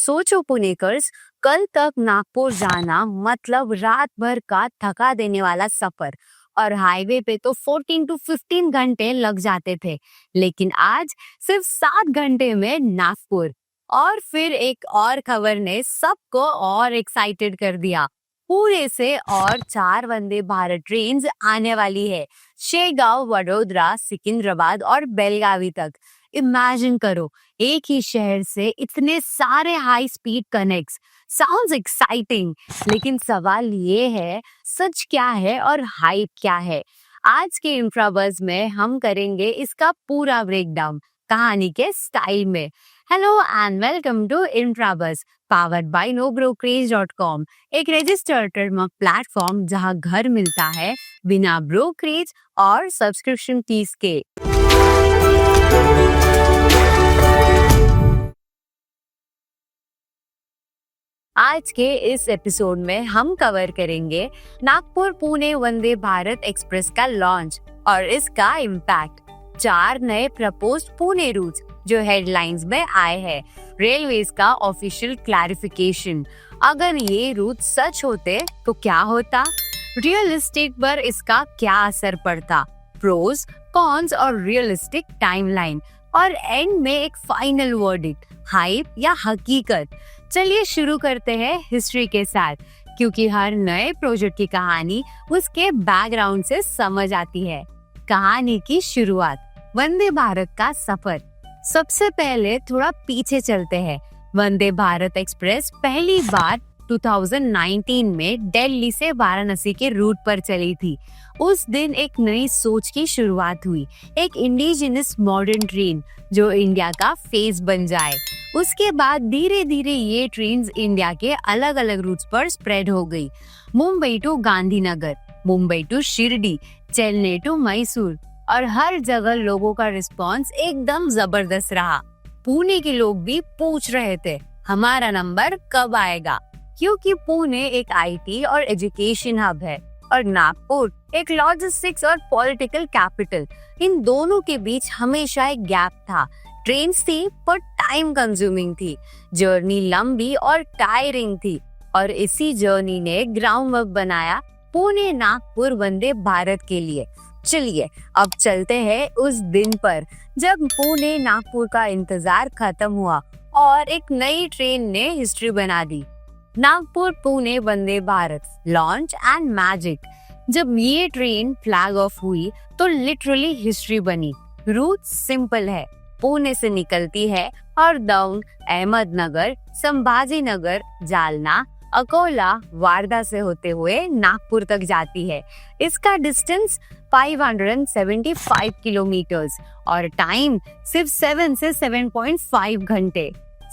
सोचो पुणेकर्स, कल तक नागपुर जाना मतलब रात भर का थका देने वाला सफर और हाईवे पे तो 14 to 15 घंटे लग जाते थे। लेकिन आज सिर्फ 7 घंटे में नागपुर। और फिर एक और खबर ने सबको और एक्साइटेड कर दिया। पुणे से और 4 वंदे भारत ट्रेन आने वाली है, शेगांव, वडोदरा, सिकंदराबाद और बेलगावी तक। इमेजिन करो, एक ही शहर से इतने सारे high speed connects. Sounds exciting, लेकिन सवाल ये है, सच क्या है और हाइप क्या है? आज के इंफ्राबज़ में हम करेंगे इसका पूरा ब्रेकडाउन कहानी के स्टाइल में। Hello and welcome to Infrabuzz, powered by nobrokerage.com, एक रजिस्टर्ड ट्रेडमार्क प्लेटफॉर्म जहां घर मिलता है बिना ब्रोकरेज और सब्सक्रिप्शन फीस के। आज के इस एपिसोड में हम कवर करेंगे नागपुर पुणे वंदे भारत एक्सप्रेस का लॉन्च और इसका इम्पैक्ट, 4 नए प्रपोज्ड पुणे रूट्स जो हेडलाइंस में आए हैं, रेलवेज का ऑफिशियल क्लैरिफिकेशन, अगर ये रूट सच होते तो क्या होता, रियलिस्टिक पर इसका क्या असर पड़ता, प्रोज कॉन्स और रियलिस्टिक टाइमलाइन, और एंड में एक फाइनल वर्डिक्ट, हाइप या हकीकत। चलिए शुरू करते हैं हिस्ट्री के साथ, क्योंकि हर नए प्रोजेक्ट की कहानी उसके बैकग्राउंड से समझ आती है। कहानी की शुरुआत, वंदे भारत का सफर। सबसे पहले थोड़ा पीछे चलते हैं। वंदे भारत एक्सप्रेस पहली बार 2019 में दिल्ली से वाराणसी के रूट पर चली थी। उस दिन एक नई सोच की शुरुआत हुई, एक इंडिजिनस मॉडर्न ट्रेन जो इंडिया का फेस बन जाए। उसके बाद धीरे धीरे ये ट्रेन्स इंडिया के अलग अलग रूट्स पर स्प्रेड हो गई। Mumbai to Gandhinagar, Mumbai to Shirdi, Chennai to Mysore, और हर जगह लोगों का रिस्पांस एकदम जबरदस्त रहा। पुणे के लोग भी पूछ रहे थे, हमारा नंबर कब आएगा? क्योंकि पुणे एक आईटी और एजुकेशन हब है और नागपुर एक लॉजिस्टिक्स और पॉलिटिकल कैपिटल। इन दोनों के बीच हमेशा एक गैप था। ट्रेन थी पर टाइम कंज्यूमिंग थी, जर्नी लंबी और टायरिंग थी, और इसी जर्नी ने ग्राउंड वर्क बनाया पुणे नागपुर वंदे भारत के लिए। चलिए अब चलते हैं उस दिन पर जब पुणे नागपुर का इंतजार खत्म हुआ और एक नई ट्रेन ने हिस्ट्री बना दी। Nagpur Pune Vande Bharat launch and magic. जब ये ट्रेन फ्लैग ऑफ हुई तो लिटरली हिस्ट्री बनी। रूट सिंपल है, पुणे से निकलती है और डाउन अहमदनगर, संभाजी नगर, जालना, अकोला, वारदा से होते हुए नागपुर तक जाती है। इसका डिस्टेंस 575 किलोमीटर्स और टाइम सिर्फ 7 से 7.5 घंटे।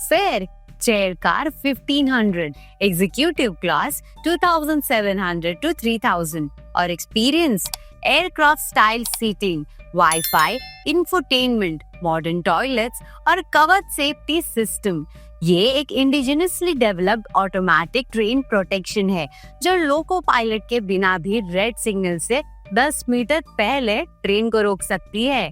फिर chair car 1500, executive class 2700 to 3000 और experience aircraft style seating, wifi, infotainment, modern toilets और कवच सेफ्टी सिस्टम। ये एक indigenously developed automatic train protection है जो लोको पायलट के बिना भी रेड सिग्नल से 10 मीटर पहले ट्रेन को रोक सकती है।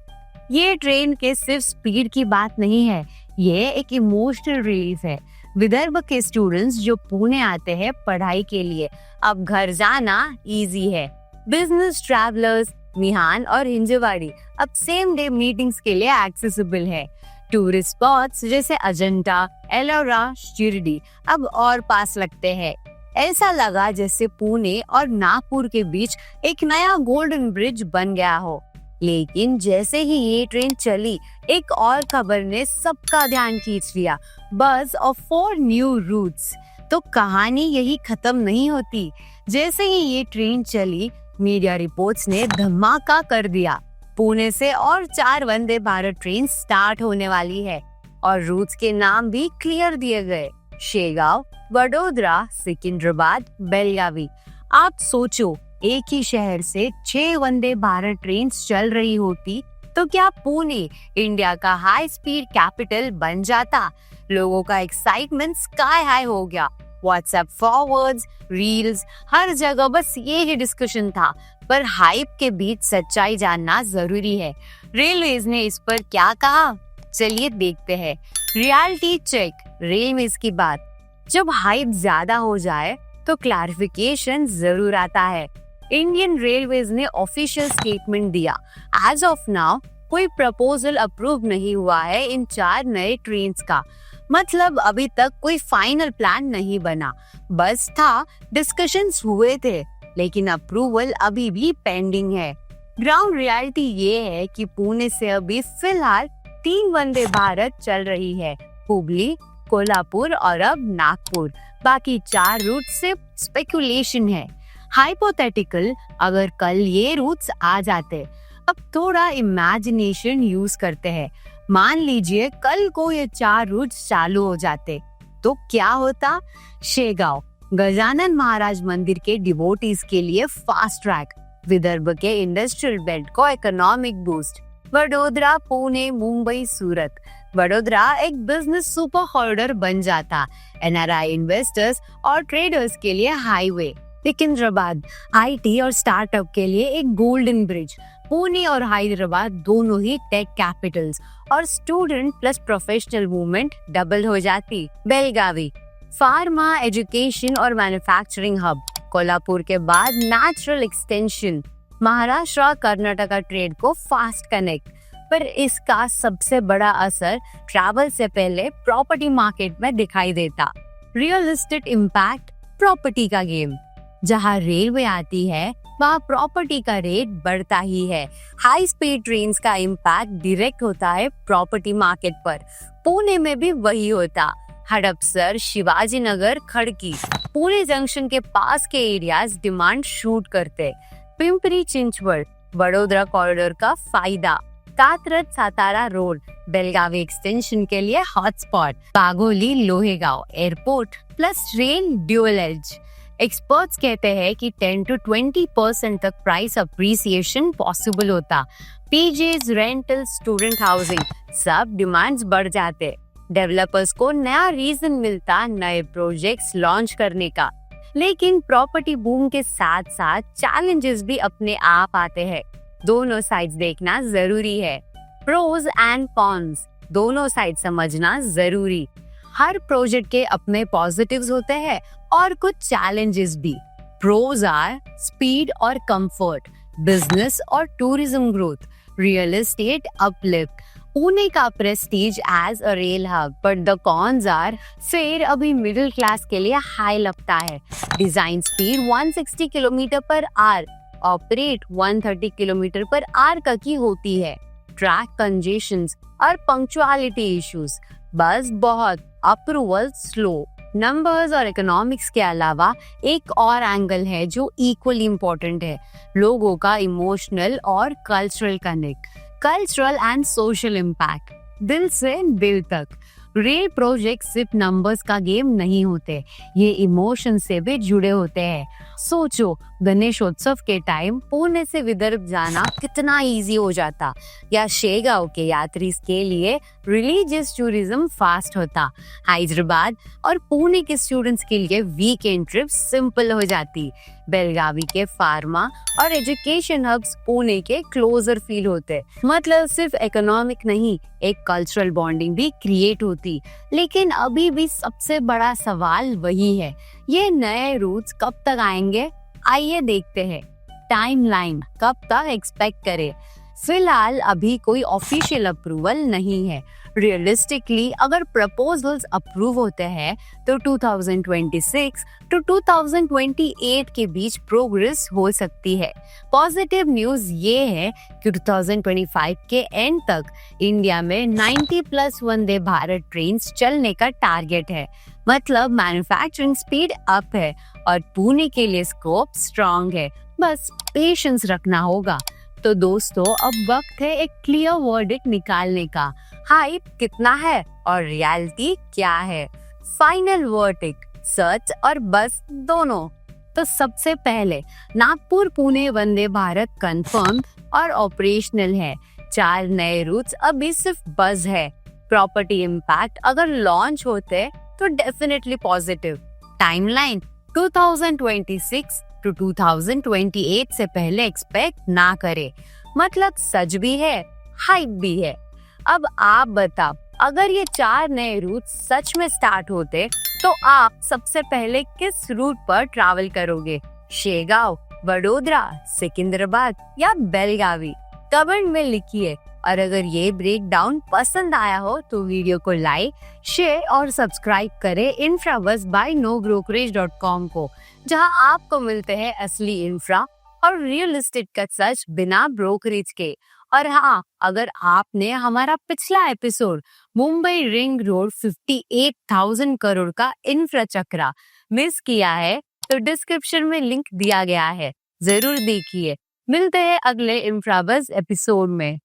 ये ट्रेन के सिर्फ स्पीड की बात नहीं है, ये एक इमोशनल रिलीफ है। विदर्भ के स्टूडेंट्स जो पुणे आते हैं पढ़ाई के लिए, अब घर जाना इजी है। बिजनेस ट्रैवलर्स मिहान और हिंजवाड़ी अब सेम डे मीटिंग्स के लिए एक्सेसिबल है। टूरिस्ट स्पॉट्स जैसे अजंता, एलोरा, शिरडी अब और पास लगते हैं। ऐसा लगा जैसे पुणे और नागपुर के बीच एक नया गोल्डन ब्रिज बन गया हो। लेकिन जैसे ही ये ट्रेन चली, एक और खबर ने सबका ध्यान खींच लिया, बज़ ऑफ 4 न्यू रूट्स। तो कहानी यही खत्म नहीं होती। जैसे ही ये ट्रेन चली, मीडिया रिपोर्ट्स ने धमाका कर दिया। पुणे से और 4 वंदे भारत ट्रेन स्टार्ट होने वाली है और रूट्स के नाम भी क्लियर दिए गए, शेगांव, वडोदरा, सिकंदराबाद, बेलगावी। आप सोचो, एक ही शहर से 6 वंदे भारत ट्रेन चल रही होती तो क्या पुणे इंडिया का हाई स्पीड कैपिटल बन जाता? लोगों का एक्साइटमेंट स्काई हाई हो गया। व्हाट्सएप फॉरवर्ड्स, रील्स, हर जगह बस ये ही डिस्कशन था। पर हाइप के बीच सच्चाई जानना जरूरी है। रेलवेज ने इस पर क्या कहा, चलिए देखते हैं। रियलिटी चेक, रेलवेज की बात। जब हाइप ज्यादा हो जाए तो क्लैरिफिकेशन जरूर आता है। इंडियन रेलवेज ने ऑफिशियल स्टेटमेंट दिया, एज ऑफ नाउ कोई प्रपोजल अप्रूव नहीं हुआ है इन 4 नए ट्रेन्स का। मतलब अभी तक कोई फाइनल प्लान नहीं बना, बस था डिस्कशंस हुए थे, लेकिन अप्रूवल अभी भी पेंडिंग है। ग्राउंड रियलिटी ये है कि पुणे से अभी फिलहाल 3 वंदे भारत चल रही है, हुबली, कोल्हापुर और अब नागपुर। बाकी 4 रूट सिर्फ स्पेकुलेशन है, हाइपोथेटिकल। अगर कल ये रूट्स आ जाते, अब थोड़ा इमेजिनेशन यूज करते हैं, मान लीजिए कल को ये 4 रूट्स चालू हो जाते तो क्या होता? शेगांव, गजानन महाराज मंदिर के डिवोटीज के लिए फास्ट ट्रैक, विदर्भ के इंडस्ट्रियल बेल्ट को इकोनॉमिक बूस्ट, वडोदरा, पुणे, मुंबई, सूरत। वडोदरा एक बिजनेस सुपर कॉरिडोर बन जाता, एनआरआई इन्वेस्टर्स और ट्रेडर्स के लिए हाईवे। सिकंदराबाद, आईटी और स्टार्टअप के लिए एक गोल्डन ब्रिज। पुणे और हैदराबाद दोनों ही टेक कैपिटल्स, और student plus professional movement double हो जाती। बेलगावी, फार्मा, एजुकेशन और मैन्युफैक्चरिंग हब। कोल्हापुर के बाद natural extension, Maharashtra Karnataka trade को फास्ट कनेक्ट। पर इसका सबसे बड़ा असर ट्रैवल से पहले प्रॉपर्टी मार्केट में दिखाई देता। रियल एस्टेट इम्पैक्ट, प्रॉपर्टी का गेम। जहाँ रेलवे आती है वहाँ प्रॉपर्टी का रेट बढ़ता ही है। हाई स्पीड ट्रेन्स का इम्पैक्ट डायरेक्ट होता है प्रॉपर्टी मार्केट पर। पुणे में भी वही होता। हड़पसर, शिवाजी नगर, खड़की, पुणे जंक्शन के पास के एरियाज डिमांड शूट करते। पिंपरी चिंचवड, वडोदरा कॉरिडोर का फायदा। कात्रज, सातारा रोड, बेलगावी एक्सटेंशन के लिए hotspot. Bagoli, Lohegaon, airport plus rail dual edge. Experts कहते हैं कि 10 to 20% तक प्राइस अप्रिसिएशन पॉसिबल होता। पीजीज, रेंटल, स्टूडेंट हाउसिंग, सब डिमांड्स बढ़ जाते। डेवलपर्स को नया रीजन मिलता नए प्रोजेक्ट्स लॉन्च करने का। लेकिन प्रॉपर्टी बूम के साथ साथ चैलेंजेस भी अपने आप आते हैं। दोनों साइड्स देखना जरूरी है। प्रोज एंड कॉन्स, दोनों साइड समझना जरूरी। हर प्रोजेक्ट के अपने पॉजिटिव्स होते हैं और कुछ चैलेंजेस भी। प्रोज आर स्पीड और कंफर्ट, बिजनेस और tourism growth, real estate uplift, Pune का prestige as a rail hub. But the cons are fare अभी मिडिल क्लास के लिए हाई लगता है। Design speed 160 kilometre per hour, operate 130 kilometre per hour का की होती है। ट्रैक कंजेशंस और पंक्चुअलिटी इश्यूज, बस बहुत, अप्रूवल स्लो। नंबर्स और इकोनॉमिक्स के अलावा एक और एंगल है जो इक्वली इम्पोर्टेंट है, लोगों का इमोशनल और cultural connect, cultural and social impact. दिल से दिल तक। रेल प्रोजेक्ट सिर्फ नंबर्स का गेम नहीं होते, ये इमोशन से भी जुड़े होते हैं। सोचो, गणेशोत्सव के टाइम पुणे से विदर्भ जाना कितना इजी हो जाता, या शेगांव के यात्री के लिए रिलीजियस टूरिज्म फास्ट होता। हैदराबाद और पुणे के स्टूडेंट्स के लिए वीकेंड ट्रिप सिंपल हो जाती। बेलगावी के फार्मा और एजुकेशन हब्स पुणे के क्लोजर फील होते। मतलब सिर्फ इकोनॉमिक नहीं, एक कल्चरल बॉन्डिंग भी क्रिएट होती। लेकिन अभी भी सबसे बड़ा सवाल वही है, ये नए रूट्स कब तक आएंगे? आइए देखते हैं। टाइमलाइन कब तक एक्सपेक्ट करें? फिलहाल अभी कोई ऑफिशियल अप्रूवल नहीं है। रियलिस्टिकली अगर प्रपोजल्स अप्रूव होते हैं तो 2026 to 2028 के बीच प्रोग्रेस हो सकती है। पॉजिटिव न्यूज ये है कि 2025 के एंड तक इंडिया में 90+ वंदे भारत ट्रेन्स चलने का टारगेट है। मतलब मैन्युफैक्चरिंग स्पीड अप है और पुणे के लिए स्कोप स्ट्रॉन्ग है, बस पेशेंस रखना होगा। तो दोस्तों, अब वक्त है एक क्लियर वर्डिक्ट निकालने का। हाइप कितना है और रियलिटी क्या है? फाइनल वर्डिक्ट, सच और बस दोनों। तो सबसे पहले नागपुर पुणे वंदे भारत कंफर्म और ऑपरेशनल है। 4 नए रूट्स अभी सिर्फ बज है। प्रॉपर्टी इम्पैक्ट अगर लॉन्च होते तो डेफिनेटली पॉजिटिव। टाइमलाइन 2026 to 2028 से पहले एक्सपेक्ट ना करे। मतलब सच भी है, हाइप भी है। अब आप बताओ, अगर ये 4 नए रूट सच में स्टार्ट होते तो आप सबसे पहले किस रूट पर ट्रैवल करोगे? शेगांव, वडोदरा, सिकंदराबाद या बेलगावी? कमेंट में लिखिए। और अगर ये ब्रेक डाउन पसंद आया हो तो वीडियो को लाइक, शेयर और सब्सक्राइब करें इंफ्राबस बाय nobrokerage.com को, जहां आपको मिलते हैं असली इंफ्रा और रियल एस्टेट का सच बिना ब्रोकरेज के। और हाँ, अगर आपने हमारा पिछला episode Mumbai ring road 58,000 crore का इंफ्राचक्रा मिस किया है तो डिस्क्रिप्शन में लिंक दिया गया है, जरूर देखिए। मिलते हैं अगले इंफ्राबस एपिसोड में।